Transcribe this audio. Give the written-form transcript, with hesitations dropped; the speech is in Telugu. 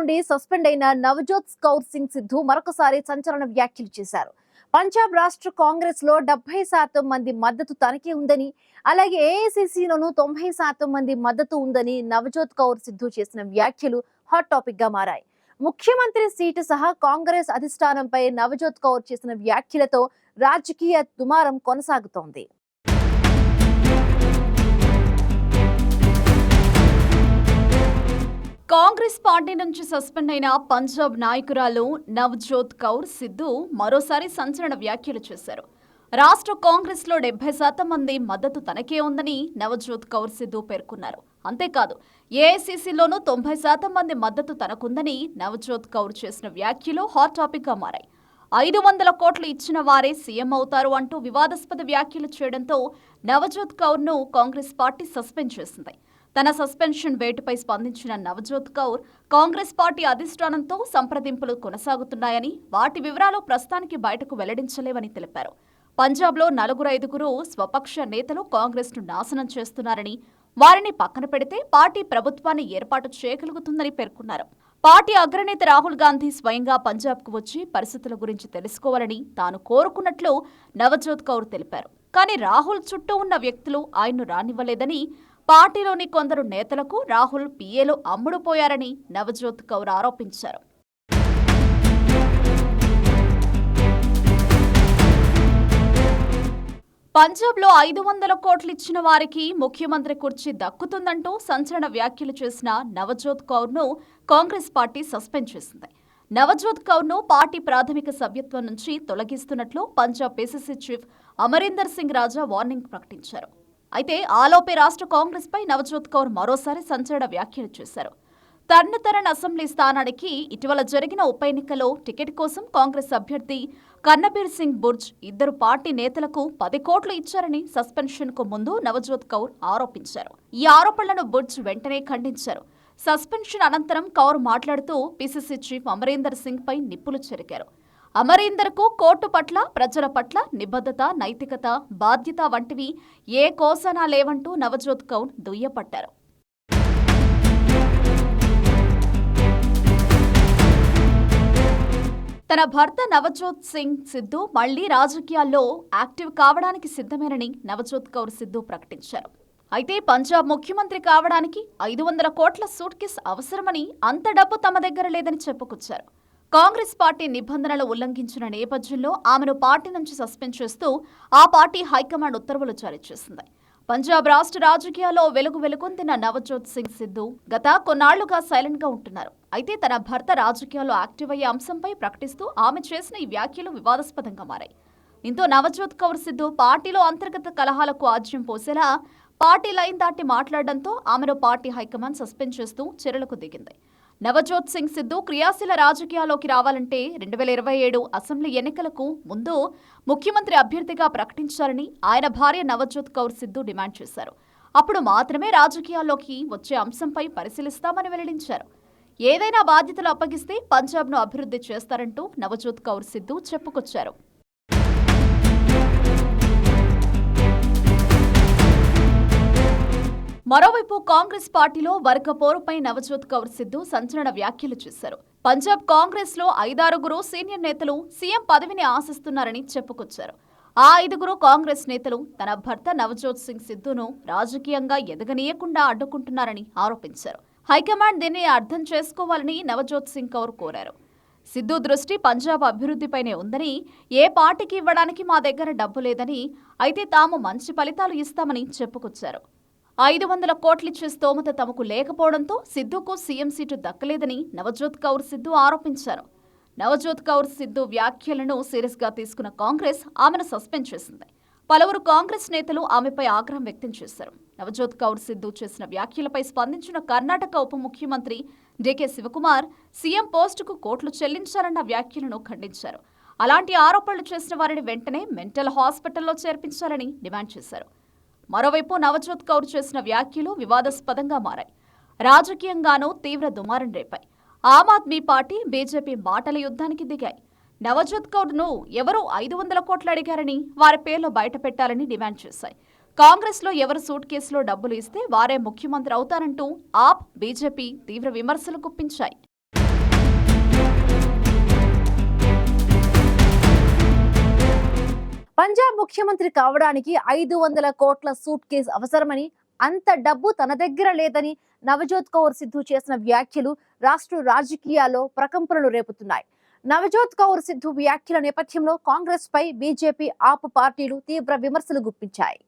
నుండి సస్పెండ్ అయిన నవజోత్ కౌర్ సింగ్ సిద్ధు మరొకసారి సంచలన వ్యాఖ్యలు చేశారు. పంజాబ్ రాష్ట్ర కాంగ్రెస్ లో 70% మంది మద్దతు తనకే ఉందని, అలాగే ఏఐసిసిలోనూ 90% మంది మద్దతు ఉందని నవజోత్ కౌర్ సిద్ధు చేసిన వ్యాఖ్యలు హాట్ టాపిక్ గా మారాయి. ముఖ్యమంత్రి సీటు సహా కాంగ్రెస్ అధిష్టానంపై నవజోత్ కౌర్ చేసిన వ్యాఖ్యలతో రాజకీయ దుమారం కొనసాగుతోంది. కాంగ్రెస్ పార్టీ నుంచి సస్పెండ్ అయిన పంజాబ్ నాయకురాలు నవజోత్ కౌర్ సిద్ధు మరోసారి సంచలన వ్యాఖ్యలు చేశారు. రాష్ట్ర కాంగ్రెస్ లో 70% మంది మద్దతు తనకే ఉందని నవజోత్ కౌర్ సిద్ధు పేర్కొన్నారు. అంతేకాదు, ఏఐసిసిలోనూ 90% మంది మద్దతు తనకుందని నవజోత్ కౌర్ చేసిన వ్యాఖ్యలు హాట్ టాపిక్ గా మారాయి. 500 కోట్లు ఇచ్చిన వారే సీఎం అవుతారు అంటూ వివాదాస్పద వ్యాఖ్యలు చేయడంతో నవజోత్ కౌర్ ను కాంగ్రెస్ పార్టీ సస్పెండ్ చేసింది. తన సస్పెన్షన్ వేటుపై స్పందించిన నవజోత్ కౌర్ కాంగ్రెస్ పార్టీ అధిష్టానంతో సంప్రదింపులు కొనసాగుతున్నాయని, వాటి వివరాలు ప్రస్తుతానికి బయటకు వెల్లడించలేవని తెలిపారు. పంజాబ్లో 4-5 స్వపక్ష నేతలు కాంగ్రెస్ను నాశనం చేస్తున్నారని, వారిని పక్కన పెడితే పార్టీ ప్రభుత్వాన్ని ఏర్పాటు చేయగలుగుతుందని పేర్కొన్నారు. పార్టీ అగ్రనేత రాహుల్ గాంధీ స్వయంగా పంజాబ్కు వచ్చి పరిస్థితుల గురించి తెలుసుకోవాలని తాను కోరుకున్నట్లు నవజోత్ కౌర్ తెలిపారు. కానీ రాహుల్ చుట్టూ ఉన్న వ్యక్తులు ఆయన్ను రానివ్వలేదని, పార్టీలోని కొందరు నేతలకు రాహుల్ పిఏలు అమ్ముడుపోయారని నవజోత్ కౌర్ ఆరోపించారు. పంజాబ్లో 500 కోట్లు ఇచ్చిన వారికి ముఖ్యమంత్రి కుర్చీ దక్కుతుందంటూ సంచలన వ్యాఖ్యలు చేసిన నవజోత్ కౌర్ను కాంగ్రెస్ పార్టీ సస్పెండ్ చేసింది. నవజోత్ కౌర్ను పార్టీ ప్రాథమిక సభ్యత్వం నుంచి తొలగిస్తున్నట్లు పంజాబ్ పిసిసి చీఫ్ అమరీందర్ సింగ్ రాజా వార్నింగ్ ప్రకటించారు. అయితే ఆలోపే రాష్ట్ర కాంగ్రెస్ పై నవజోత్ కౌర్ మరోసారి సంచలన వ్యాఖ్యలు చేశారు. తర్నతరన్ అసెంబ్లీ స్థానానికి ఇటీవల జరిగిన ఉప ఎన్నికలో టికెట్ కోసం కాంగ్రెస్ అభ్యర్థి కన్నబీర్ సింగ్ బుర్జ్ 2 పార్టీ నేతలకు 10 కోట్లు ఇచ్చారని సస్పెన్షన్ కు ముందు నవజోత్ కౌర్ ఆరోపించారు. ఈ ఆరోపణలను బుర్జ్ వెంటనే ఖండించారు. సస్పెన్షన్ అనంతరం కౌర్ మాట్లాడుతూ పిసిసి చీఫ్ అమరీందర్ సింగ్ పై నిప్పులు చెరికారు. అమరీందర్ కు కోర్టు పట్ల, ప్రజల పట్ల నిబద్ధత, నైతికత, బాధ్యత వంటివి ఏ కోసనా లేవంటూ నవజోత్ కౌర్ దుయ్యపట్టారు. తన భర్త నవజోత్ సింగ్ సిద్ధు మళ్లీ రాజకీయాల్లో యాక్టివ్ కావడానికి సిద్ధమేనని నవజోత్ కౌర్ సిద్ధు ప్రకటించారు. అయితే పంజాబ్ ముఖ్యమంత్రి కావడానికి 500 కోట్ల సూట్ కేసు అవసరమని, అంత డబ్బు తమ దగ్గర లేదని చెప్పుకొచ్చారు. కాంగ్రెస్ పార్టీ నిబంధనలు ఉల్లంఘించిన నేపథ్యంలో ఆమెను పార్టీ నుంచి సస్పెండ్ చేస్తూ ఆ పార్టీ హైకమాండ్ ఉత్తర్వులు జారీ చేసింది. పంజాబ్ రాష్ట్ర రాజకీయాల్లో వెలుగొందిన నవజోత్ సింగ్ సిద్ధు గత కొన్నాళ్లుగా సైలెంట్ గా ఉంటున్నారు. అయితే తన భర్త రాజకీయాల్లో యాక్టివ్ అయ్యే అంశంపై ప్రకటిస్తూ ఆమె చేసిన ఈ వ్యాఖ్యలు వివాదాస్పదంగా మారాయి. దీంతో నవజోత్ కౌర్ సిద్ధు పార్టీలో అంతర్గత కలహాలకు ఆజ్యం పోసేలా పార్టీ లైన్ దాటి మాట్లాడడంతో ఆమెను పార్టీ హైకమాండ్ సస్పెండ్ చేస్తూ చర్యలకు దిగింది. నవజోత్ సింగ్ సిద్ధు క్రియాశీల రాజకీయాల్లోకి రావాలంటే 2027 అసెంబ్లీ ఎన్నికలకు ముందు ముఖ్యమంత్రి అభ్యర్థిగా ప్రకటించాలని ఆయన భార్య నవజోత్ కౌర్ సిద్ధు డిమాండ్ చేశారు. అప్పుడు మాత్రమే రాజకీయాల్లోకి వచ్చే అంశంపై పరిశీలిస్తామని వెల్లడించారు. ఏదైనా బాధ్యతలు అప్పగిస్తే పంజాబ్ను అభివృద్ధి చేస్తారంటూ నవజోత్ కౌర్ సిద్ధు చెప్పుకొచ్చారు. మరోవైపు కాంగ్రెస్ పార్టీలో వర్గ పోరుపై నవజోత్ కౌర్ సిద్ధు సంచలన వ్యాఖ్యలు చేశారు. పంజాబ్ కాంగ్రెస్ లో 5-6 సీనియర్ నేతలు సీఎం పదవిని ఆశిస్తున్నారని చెప్పుకొచ్చారు. ఆ 5 కాంగ్రెస్ నేతలు తన భర్త నవజోత్ సింగ్ సిద్ధును రాజకీయంగా ఎదగనీయకుండా అడ్డుకుంటున్నారని ఆరోపించారు. హైకమాండ్ దీన్ని అర్థం చేసుకోవాలని నవజోత్ సింగ్ కౌర్ కోరారు. సిద్ధు దృష్టి పంజాబ్ అభివృద్ధిపైనే ఉందని, ఏ పార్టీకి ఇవ్వడానికి మా దగ్గర డబ్బు లేదని, అయితే తాము మంచి ఫలితాలు ఇస్తామని చెప్పుకొచ్చారు. 500 కోట్లిచ్చే స్తోమత తమకు లేకపోవడంతో సిద్ధుకు సీఎం సీటు దక్కలేదని నవజోత్ కౌర్ సిద్ధు ఆరోపించారు. నవజోత్ కౌర్ సిద్ధు వ్యాఖ్యలను సీరియస్ గా తీసుకున్న కాంగ్రెస్ ఆమెను సస్పెండ్ చేసింది. పలువురు కాంగ్రెస్ నేతలు ఆమెపై ఆగ్రహం వ్యక్తం చేశారు. నవజోత్ కౌర్ సిద్ధు చేసిన వ్యాఖ్యలపై స్పందించిన కర్ణాటక ఉప ముఖ్యమంత్రి డీకే శివకుమార్ సీఎం పోస్టుకు కోట్లు చెల్లించాలన్న వ్యాఖ్యలను ఖండించారు. అలాంటి ఆరోపణలు చేసిన వారిని వెంటనే మెంటల్ హాస్పిటల్లో చేర్పించాలని డిమాండ్ చేశారు. మరోవైపు నవజోత్ కౌర్ చేసిన వ్యాఖ్యలు వివాదాస్పదంగా మారాయి. రాజకీయంగానూ తీవ్ర దుమారం రేపాయి. ఆమ్ ఆద్మీ పార్టీ, బీజేపీ మాటల యుద్ధానికి దిగాయి. నవజోత్ కౌర్ను ఎవరు 500 కోట్లు అడిగారని, వారి పేర్లు బయటపెట్టాలని డిమాండ్ చేశాయి. కాంగ్రెస్లో ఎవరు సూట్ కేసులో డబ్బులు ఇస్తే వారే ముఖ్యమంత్రి అవుతారంటూ ఆప్, బీజేపీ తీవ్ర విమర్శలు గుప్పించాయి. పంజాబ్ ముఖ్యమంత్రి కావడానికి 500 కోట్ల సూట్ కేసు అవసరమని, అంత డబ్బు తన దగ్గర లేదని నవజోత్ కౌర్ సిద్ధు చేసిన వ్యాఖ్యలు రాష్ట్ర రాజకీయాల్లో ప్రకంపనలు రేపుతున్నాయి. నవజోత్ కౌర్ సిద్ధు వ్యాఖ్యల నేపథ్యంలో కాంగ్రెస్ పై బీజేపీ, ఆప్ పార్టీలు తీవ్ర విమర్శలు గుప్పించాయి.